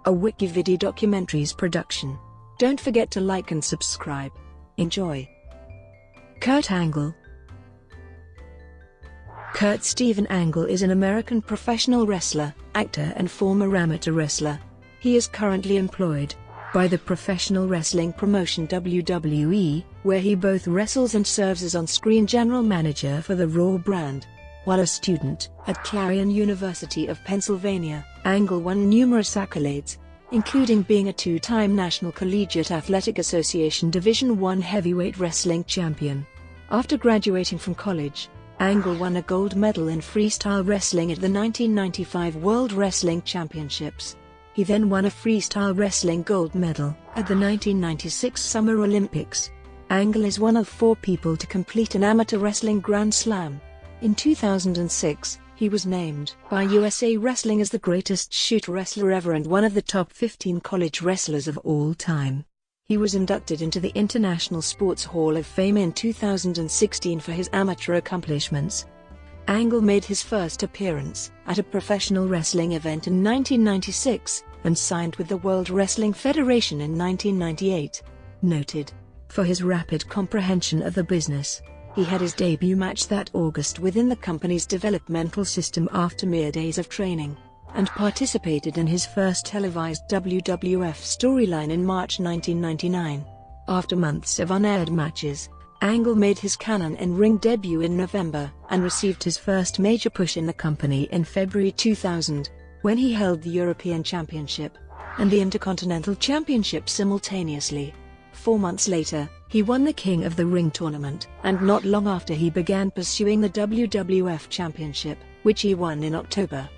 a WikiVidi documentaries production. Don't forget to like and subscribe. Enjoy. Kurt Angle. Kurt Steven Angle is an American professional wrestler, actor and former amateur wrestler. He is currently employed by the professional wrestling promotion WWE, where he both wrestles and serves as on-screen general manager for the Raw brand. While a student at Clarion University of Pennsylvania, Angle won numerous accolades, including being a two-time National Collegiate Athletic Association Division I heavyweight wrestling champion. After graduating from college, Angle won a gold medal in freestyle wrestling at the 1995 World Wrestling Championships. He then won a freestyle wrestling gold medal at the 1996 Summer Olympics. Angle is one of 4 people to complete an amateur wrestling Grand Slam. In 2006, he was named by USA Wrestling as the greatest shoot wrestler ever and one of the top 15 college wrestlers of all time. He was inducted into the International Sports Hall of Fame in 2016 for his amateur accomplishments. Angle made his first appearance at a professional wrestling event in 1996, and signed with the World Wrestling Federation in 1998. Noted for his rapid comprehension of the business, he had his debut match that August within the company's developmental system after mere days of training, and participated in his first televised WWF storyline in March 1999. After months of unaired matches, Angle made his Canon in-ring debut in November, and received his first major push in the company in February 2000, when he held the European Championship and the Intercontinental Championship simultaneously. 4 months later, he won the King of the Ring tournament, and not long after he began pursuing the WWF Championship, which he won in October.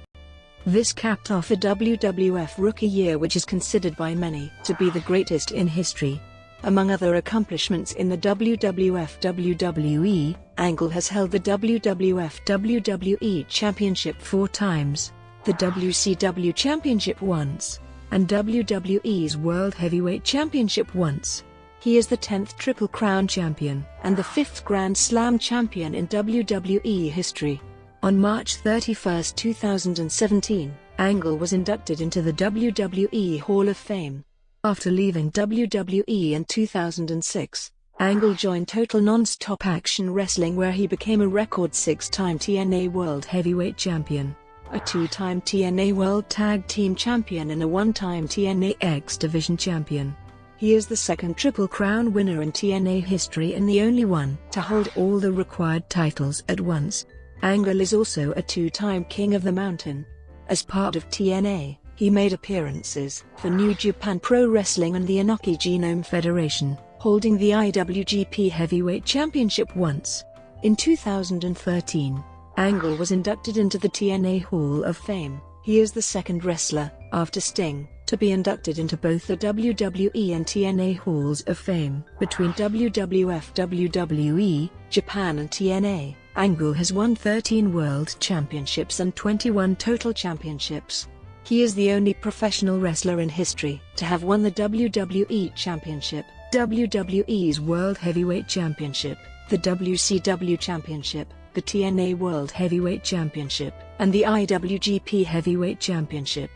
This capped off a WWF Rookie year which is considered by many to be the greatest in history. Among other accomplishments in the WWF WWE, Angle has held the WWF WWE Championship 4 times, the WCW Championship once, and WWE's World Heavyweight Championship once. He is the 10th Triple Crown champion and the 5th Grand Slam champion in WWE history. On March 31, 2017, Angle was inducted into the WWE Hall of Fame. After leaving WWE in 2006, Angle joined Total Non-Stop Action Wrestling, where he became a record 6-time TNA World Heavyweight Champion, a 2-time TNA World Tag Team Champion and a 1-time TNA X Division Champion. He is the second Triple Crown winner in TNA history and the only one to hold all the required titles at once. Angle is also a 2-time King of the Mountain. As part of TNA, he made appearances for New Japan Pro Wrestling and the Inoki Genome Federation, holding the IWGP Heavyweight Championship once. In 2013, Angle was inducted into the TNA Hall of Fame. He is the second wrestler, after Sting, to be inducted into both the WWE and TNA Halls of Fame. Between WWF, WWE, Japan and TNA, Angle has won 13 World Championships and 21 total championships. He is the only professional wrestler in history to have won the WWE Championship, WWE's World Heavyweight Championship, the WCW Championship, the TNA World Heavyweight Championship, and the IWGP Heavyweight Championship.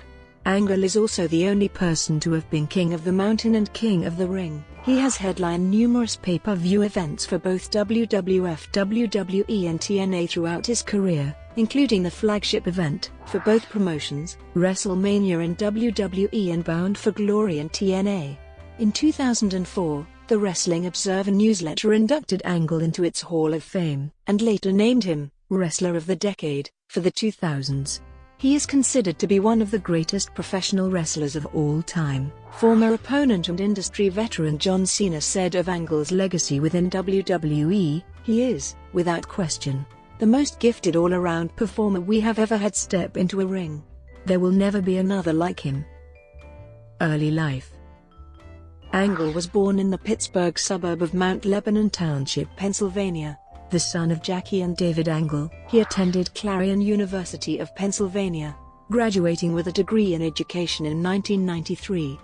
Angle is also the only person to have been King of the Mountain and King of the Ring. He has headlined numerous pay-per-view events for both WWF, WWE and TNA throughout his career, including the flagship event for both promotions, WrestleMania in WWE and Bound for Glory in TNA. In 2004, the Wrestling Observer newsletter inducted Angle into its Hall of Fame, and later named him Wrestler of the Decade for the 2000s. He is considered to be one of the greatest professional wrestlers of all time. Former opponent and industry veteran John Cena said of Angle's legacy within WWE, "He is, without question, the most gifted all-around performer we have ever had step into a ring. There will never be another like him." Early life. Angle was born in the Pittsburgh suburb of Mount Lebanon Township, Pennsylvania. The son of Jackie and David Angle, he attended Clarion University of Pennsylvania, graduating with a degree in education in 1993.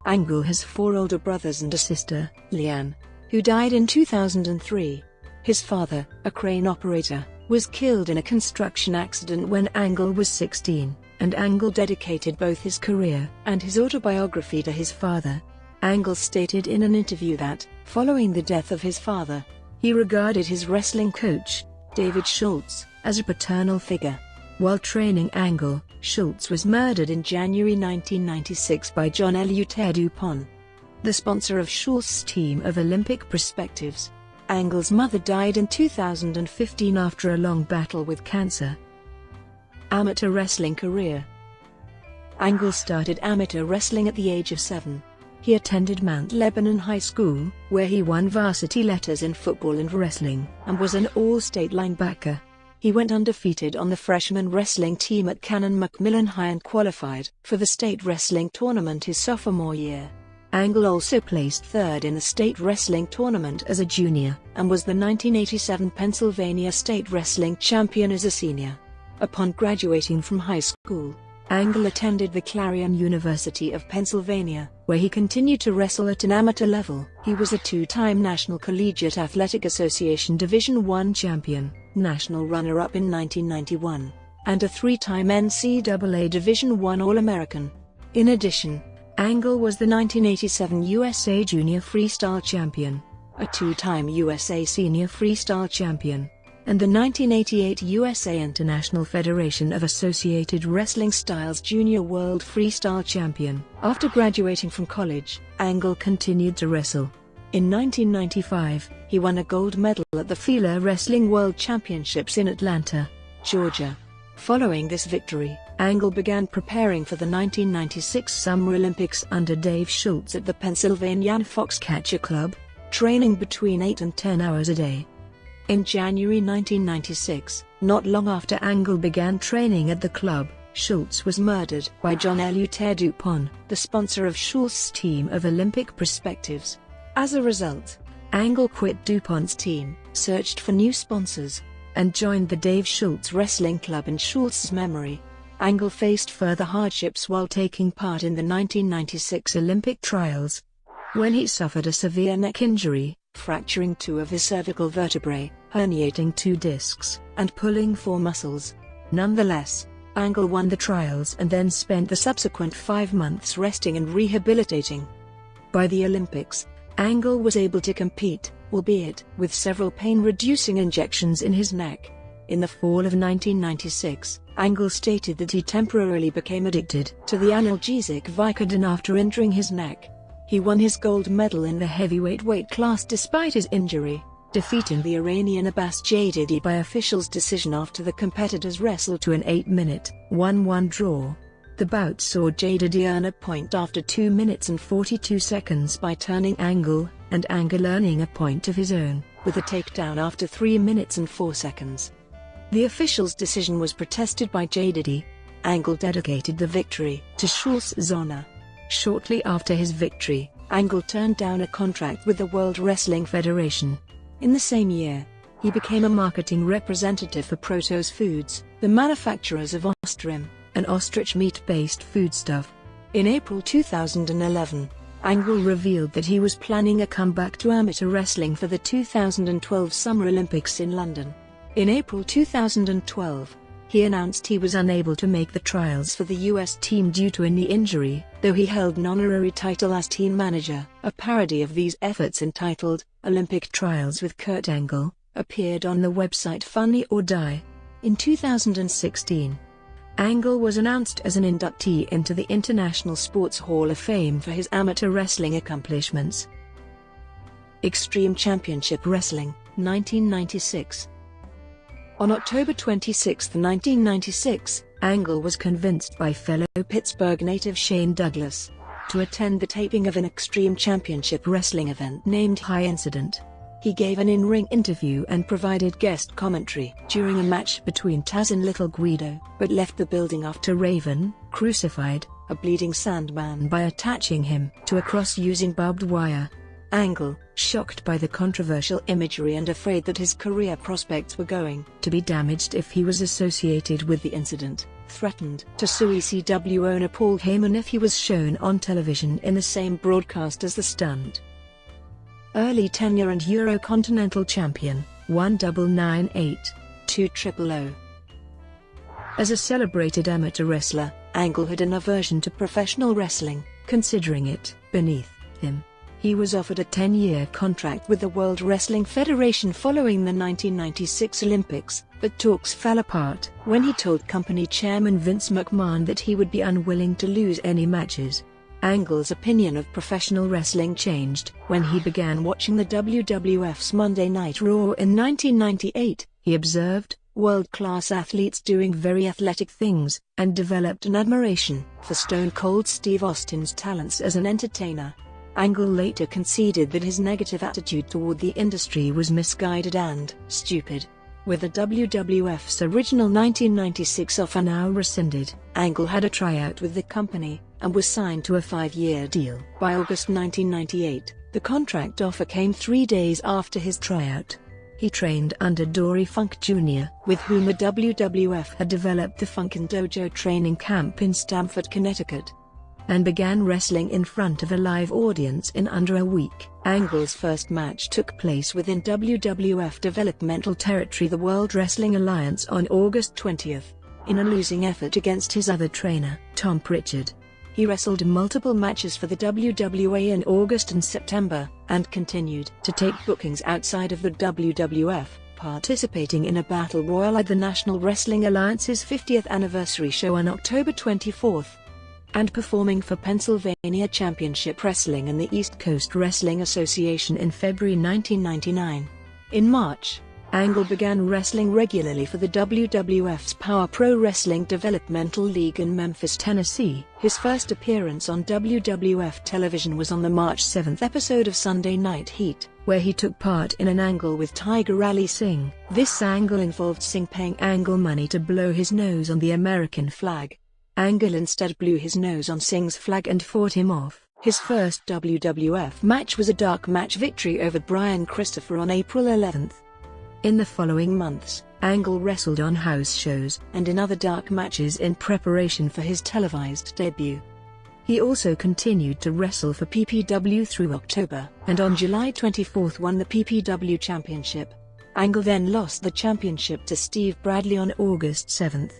Angle has 4 older brothers and a sister, Leanne, who died in 2003. His father, a crane operator, was killed in a construction accident when Angle was 16. and Angle dedicated both his career and his autobiography to his father. Angle stated in an interview that, following the death of his father, he regarded his wrestling coach, David Schultz, as a paternal figure. While training Angle, Schultz was murdered in January 1996 by John Eleuthère Dupont, the sponsor of Schultz's team of Olympic Perspectives. Angle's mother died in 2015 after a long battle with cancer. Amateur wrestling career. Angle started amateur wrestling at the age of 7. He attended Mount Lebanon High School, where he won varsity letters in football and wrestling, and was an all-state linebacker. He went undefeated on the freshman wrestling team at Canon Macmillan High and qualified for the state wrestling tournament his sophomore year. Angle also placed third in the state wrestling tournament as a junior, and was the 1987 Pennsylvania State Wrestling Champion as a senior. Upon graduating from high school, Angle attended the Clarion University of Pennsylvania, where he continued to wrestle at an amateur level. He was a two-time National Collegiate Athletic Association Division I champion, national runner-up in 1991, and a three-time NCAA Division I All-American. In addition, Angle was the 1987 USA Junior Freestyle Champion, a two-time USA Senior Freestyle Champion, and the 1988 USA International Federation of Associated Wrestling Styles Junior World Freestyle Champion. After graduating from college, Angle continued to wrestle. In 1995, he won a gold medal at the FILA Wrestling World Championships in Atlanta, Georgia. Following this victory, Angle began preparing for the 1996 Summer Olympics under Dave Schultz at the Pennsylvania Foxcatcher Club, training between 8 and 10 hours a day. In January 1996, not long after Angle began training at the club, Schultz was murdered by John Eleuthère Dupont, the sponsor of Schultz's team of Olympic Perspectives. As a result, Angle quit Dupont's team, searched for new sponsors, and joined the Dave Schultz Wrestling Club in Schultz's memory. Angle faced further hardships while taking part in the 1996 Olympic trials, when he suffered a severe neck injury, fracturing 2 of his cervical vertebrae, herniating 2 discs, and pulling 4 muscles. Nonetheless, Angle won the trials and then spent the subsequent 5 months resting and rehabilitating. By the Olympics, Angle was able to compete, albeit with several pain-reducing injections in his neck. In the fall of 1996, Angle stated that he temporarily became addicted to the analgesic Vicodin after injuring his neck. He won his gold medal in the heavyweight weight class despite his injury, defeating the Iranian Abbas Jadidi by officials' decision after the competitors wrestled to an 8-minute, 1-1 draw. The bout saw Jadidi earn a point after 2 minutes and 42 seconds by turning Angle, and Angle earning a point of his own, with a takedown after 3 minutes and 4 seconds. The officials' decision was protested by Jadidi. Angle dedicated the victory to Schultz's honor. Shortly after his victory, Angle turned down a contract with the World Wrestling Federation. In the same year, he became a marketing representative for Protos Foods, the manufacturers of Ostrim, an ostrich meat-based foodstuff. In April 2011, Angle revealed that he was planning a comeback to amateur wrestling for the 2012 Summer Olympics in London. In April 2012, he announced he was unable to make the trials for the US team due to a knee injury, though he held an honorary title as team manager. A parody of these efforts entitled Olympic Trials with Kurt Angle appeared on the website Funny or Die. In 2016, Angle was announced as an inductee into the International Sports Hall of Fame for his amateur wrestling accomplishments. Extreme Championship Wrestling, 1996. On October 26, 1996, Angle was convinced by fellow Pittsburgh native Shane Douglas to attend the taping of an Extreme Championship Wrestling event named High Incident. He gave an in-ring interview and provided guest commentary during a match between Taz and Little Guido, but left the building after Raven crucified a bleeding Sandman by attaching him to a cross using barbed wire. Angle, shocked by the controversial imagery and afraid that his career prospects were going to be damaged if he was associated with the incident, threatened to sue ECW owner Paul Heyman if he was shown on television in the same broadcast as the stunt. Early tenure and Eurocontinental Champion, 1998, 2000. As a celebrated amateur wrestler, Angle had an aversion to professional wrestling, considering it beneath him. He was offered a 10-year contract with the World Wrestling Federation following the 1996 Olympics, but talks fell apart when he told company chairman Vince McMahon that he would be unwilling to lose any matches. Angle's opinion of professional wrestling changed when he began watching the WWF's Monday Night Raw in 1998. He observed world-class athletes doing very athletic things, and developed an admiration for Stone Cold Steve Austin's talents as an entertainer. Angle later conceded that his negative attitude toward the industry was misguided and stupid. With the WWF's original 1996 offer now rescinded, Angle had a tryout with the company, and was signed to a 5-year deal. By August 1998, the contract offer came 3 days after his tryout. He trained under Dory Funk Jr., with whom the WWF had developed the Funkin' Dojo training camp in Stamford, Connecticut, and began wrestling in front of a live audience in under a week. Angle's first match took place within WWF developmental territory, the World Wrestling Alliance, on August 20, in a losing effort against his other trainer, Tom Pritchard. He wrestled multiple matches for the WWA in August and September, and continued to take bookings outside of the WWF, participating in a battle royal at the National Wrestling Alliance's 50th anniversary show on October 24, and performing for Pennsylvania Championship Wrestling and the East Coast Wrestling Association in February 1999. In March, Angle began wrestling regularly for the WWF's Power Pro Wrestling Developmental League in Memphis, Tennessee. His first appearance on WWF television was on the March 7 episode of Sunday Night Heat, where he took part in an angle with Tiger Ali Singh. This angle involved Singh paying Angle money to blow his nose on the American flag. Angle instead blew his nose on Singh's flag and fought him off. His first WWF match was a dark match victory over Brian Christopher on April 11. In the following months, Angle wrestled on house shows and in other dark matches in preparation for his televised debut. He also continued to wrestle for PPW through October, and on July 24 won the PPW Championship. Angle then lost the championship to Steve Bradley on August 7.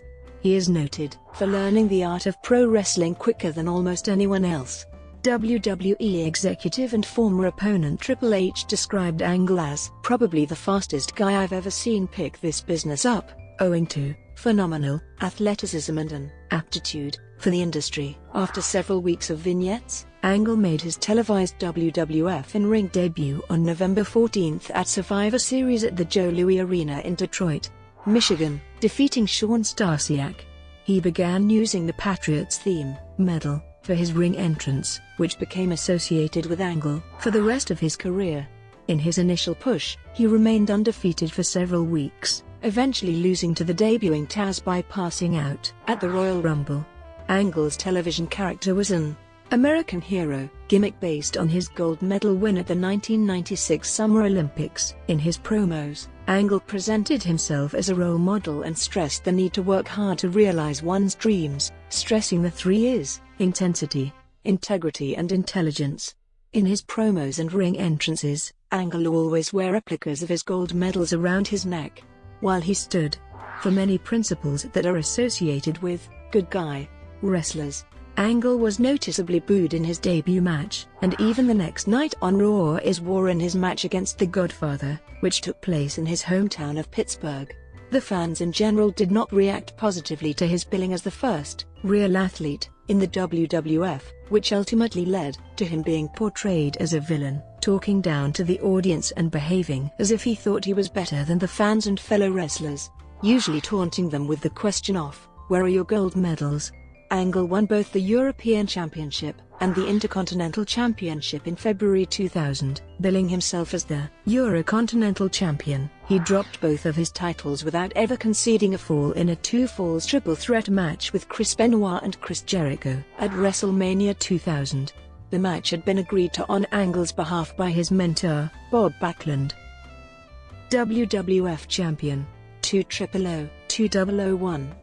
He is noted for learning the art of pro wrestling quicker than almost anyone else. WWE executive and former opponent Triple H described Angle as probably the fastest guy I've ever seen pick this business up, owing to phenomenal athleticism and an aptitude for the industry. After several weeks of vignettes, Angle made his televised WWF in-ring debut on November 14 at Survivor Series at the Joe Louis Arena in Detroit, Michigan, defeating Shawn Stasiak. He began using the Patriots theme medal for his ring entrance, which became associated with Angle for the rest of his career. In his initial push, he remained undefeated for several weeks, eventually losing to the debuting Taz by passing out at the Royal Rumble. Angle's television character was an American hero gimmick based on his gold medal win at the 1996 Summer Olympics. In his promos, Angle presented himself as a role model and stressed the need to work hard to realize one's dreams, stressing the 3 Is: intensity, integrity and intelligence. In his promos and ring entrances, Angle always wore replicas of his gold medals around his neck, while he stood for many principles that are associated with good guy wrestlers. Angle was noticeably booed in his debut match, and even the next night on Raw is wore in his match against The Godfather, which took place in his hometown of Pittsburgh. The fans in general did not react positively to his billing as the first real athlete in the WWF, which ultimately led to him being portrayed as a villain, talking down to the audience and behaving as if he thought he was better than the fans and fellow wrestlers, usually taunting them with the question of, "Where are your gold medals?" Angle won both the European Championship and the Intercontinental Championship in February 2000, billing himself as the Eurocontinental Champion. He dropped both of his titles without ever conceding a fall in a 2-falls triple threat match with Chris Benoit and Chris Jericho at WrestleMania 2000. The match had been agreed to on Angle's behalf by his mentor, Bob Backlund. WWF Champion 2001.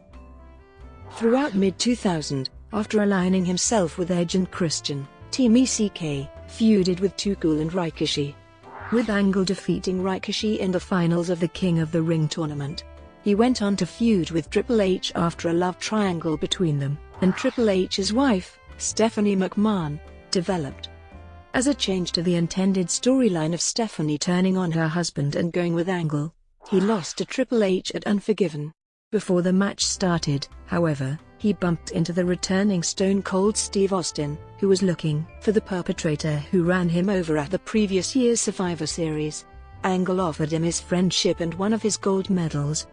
Throughout mid-2000, after aligning himself with Edge and Christian, Team ECK feuded with Too Cool and Rikishi, with Angle defeating Rikishi in the finals of the King of the Ring tournament. He went on to feud with Triple H after a love triangle between them, and Triple H's wife, Stephanie McMahon, developed. As a change to the intended storyline of Stephanie turning on her husband and going with Angle, he lost to Triple H at Unforgiven. Before the match started, however, he bumped into the returning Stone Cold Steve Austin, who was looking for the perpetrator who ran him over at the previous year's Survivor Series. Angle offered him his friendship and one of his gold medals,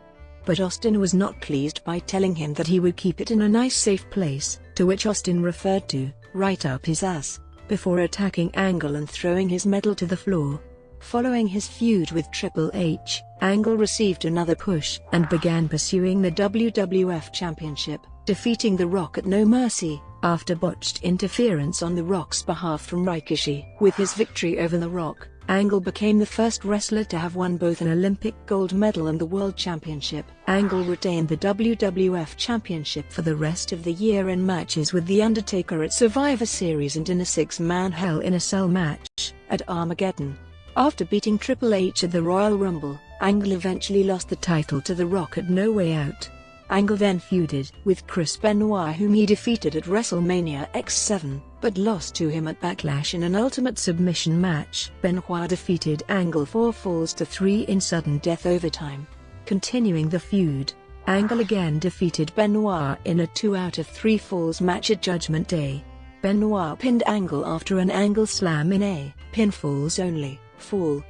but Austin was not pleased by telling him that he would keep it in a nice safe place, to which Austin referred to, right up his ass, before attacking Angle and throwing his medal to the floor. Following his feud with Triple H, Angle received another push and began pursuing the WWF Championship, defeating The Rock at No Mercy, after botched interference on The Rock's behalf from Rikishi. With his victory over The Rock, Angle became the first wrestler to have won both an Olympic gold medal and the World Championship. Angle retained the WWF Championship for the rest of the year in matches with The Undertaker at Survivor Series and in a six-man Hell in a Cell match at Armageddon. After beating Triple H at the Royal Rumble, Angle eventually lost the title to The Rock at No Way Out. Angle then feuded with Chris Benoit, whom he defeated at WrestleMania X7, but lost to him at Backlash in an Ultimate Submission match. Benoit defeated Angle 4 falls to 3 in sudden death overtime. Continuing the feud, Angle again defeated Benoit in a 2 out of 3 falls match at Judgment Day. Benoit pinned Angle after an Angle slam in a pinfalls only fall,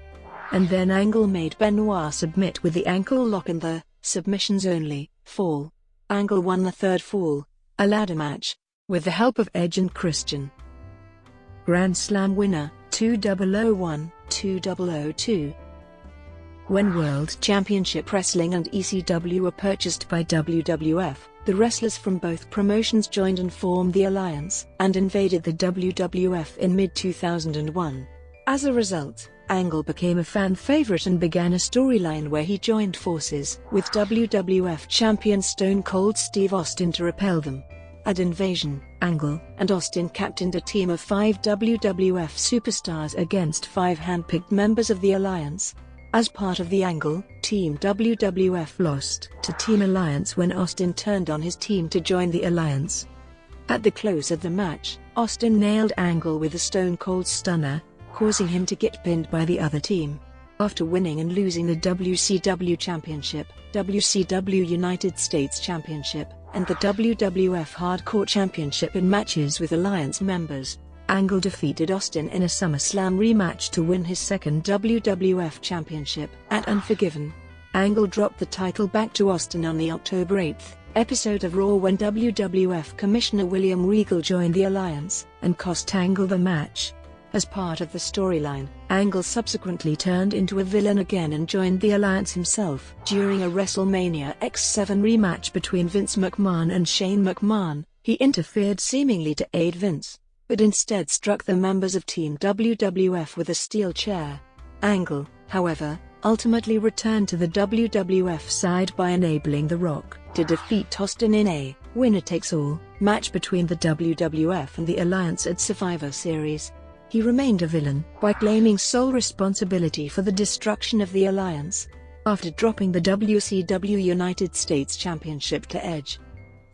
and then Angle made Benoit submit with the ankle lock in the submissions only fall. Angle won the third fall, a ladder match, with the help of Edge and Christian. Grand Slam winner, 2001-2002. When World Championship Wrestling and ECW were purchased by WWF, the wrestlers from both promotions joined and formed the Alliance and invaded the WWF in mid-2001. As a result, Angle became a fan favorite and began a storyline where he joined forces with WWF Champion Stone Cold Steve Austin to repel them. At Invasion, Angle and Austin captained a team of 5 WWF superstars against 5 handpicked members of the Alliance. As part of the Angle team, WWF lost to Team Alliance when Austin turned on his team to join the Alliance. At the close of the match, Austin nailed Angle with a Stone Cold Stunner, causing him to get pinned by the other team. After winning and losing the WCW Championship, WCW United States Championship, and the WWF Hardcore Championship in matches with Alliance members, Angle defeated Austin in a SummerSlam rematch to win his second WWF Championship. At Unforgiven, Angle dropped the title back to Austin on the October 8 episode of Raw when WWF Commissioner William Regal joined the Alliance and cost Angle the match. As part of the storyline, Angle subsequently turned into a villain again and joined the Alliance himself. During a WrestleMania X7 rematch between Vince McMahon and Shane McMahon, he interfered seemingly to aid Vince, but instead struck the members of Team WWF with a steel chair. Angle, however, ultimately returned to the WWF side by enabling The Rock to defeat Austin in a winner-takes-all match between the WWF and the Alliance at Survivor Series. He remained a villain by claiming sole responsibility for the destruction of the Alliance, after dropping the WCW United States Championship to Edge.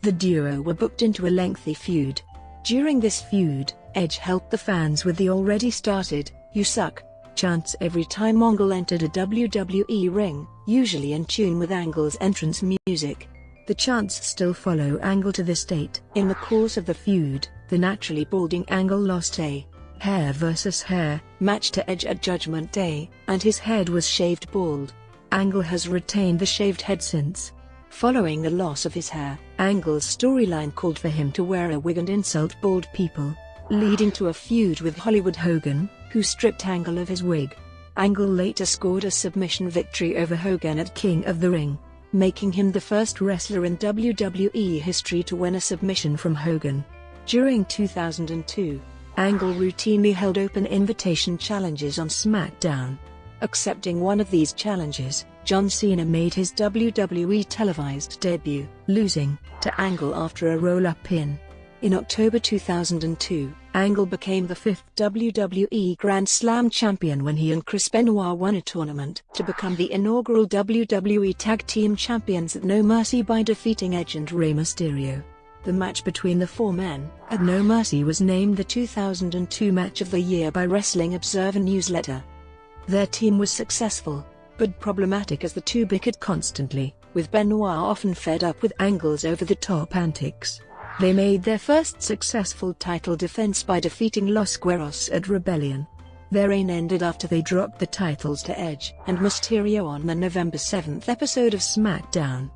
The duo were booked into a lengthy feud. During this feud, Edge helped the fans with the already started, "You suck" chants every time Angle entered a WWE ring, usually in tune with Angle's entrance music. The chants still follow Angle to this date. In the course of the feud, the naturally balding Angle lost a hair versus hair match to Edge at Judgment Day, and his head was shaved bald. Angle has retained the shaved head since. Following the loss of his hair, Angle's storyline called for him to wear a wig and insult bald people, leading to a feud with Hollywood Hogan, who stripped Angle of his wig. Angle later scored a submission victory over Hogan at King of the Ring, making him the first wrestler in WWE history to win a submission from Hogan. During 2002, Angle routinely held open invitation challenges on SmackDown. Accepting one of these challenges, John Cena made his WWE televised debut, losing to Angle after a roll-up pin. In October 2002, Angle became the fifth WWE Grand Slam champion when he and Chris Benoit won a tournament to become the inaugural WWE Tag Team Champions at No Mercy by defeating Edge and Rey Mysterio. The match between the four men at No Mercy was named the 2002 Match of the Year by Wrestling Observer Newsletter. Their team was successful, but problematic as the two bickered constantly, with Benoit often fed up with Angle's over-the-top antics. They made their first successful title defense by defeating Los Guerreros at Rebellion. Their reign ended after they dropped the titles to Edge and Mysterio on the November 7 episode of SmackDown.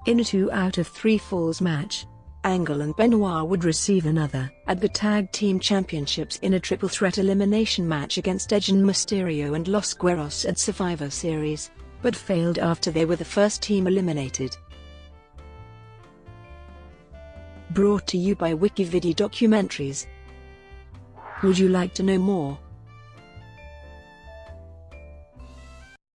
In a 2 out of 3 falls match, Angle and Benoit would receive another at the Tag Team Championships in a triple threat elimination match against Edge and Mysterio and Los Guerreros at Survivor Series, but failed after they were the first team eliminated. Brought to you by WikiVidi Documentaries. Would you like to know more?